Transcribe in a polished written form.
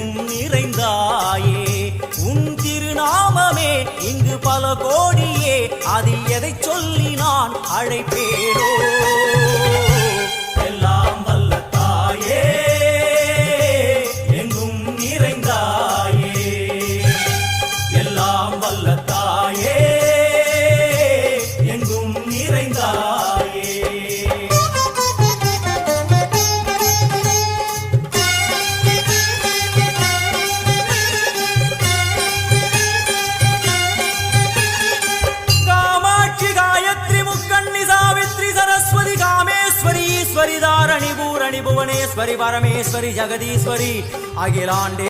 எங்கும் நிறைந்தாயே உன் திருநாமமே இங்கு பல கோடியே அதில் எதை சொல்லி நான் அழைப்பேனோ எல்லாம் வல்ல தாயே எங்கும் நிறைந்தாயே எல்லாம் வல்ல தாயே எங்கும் நிறைந்தாயே ईश्वरी दारणी भूरणी भुवनेश्वरी परमेश्वरी जगदीश्वरी अखिलांडे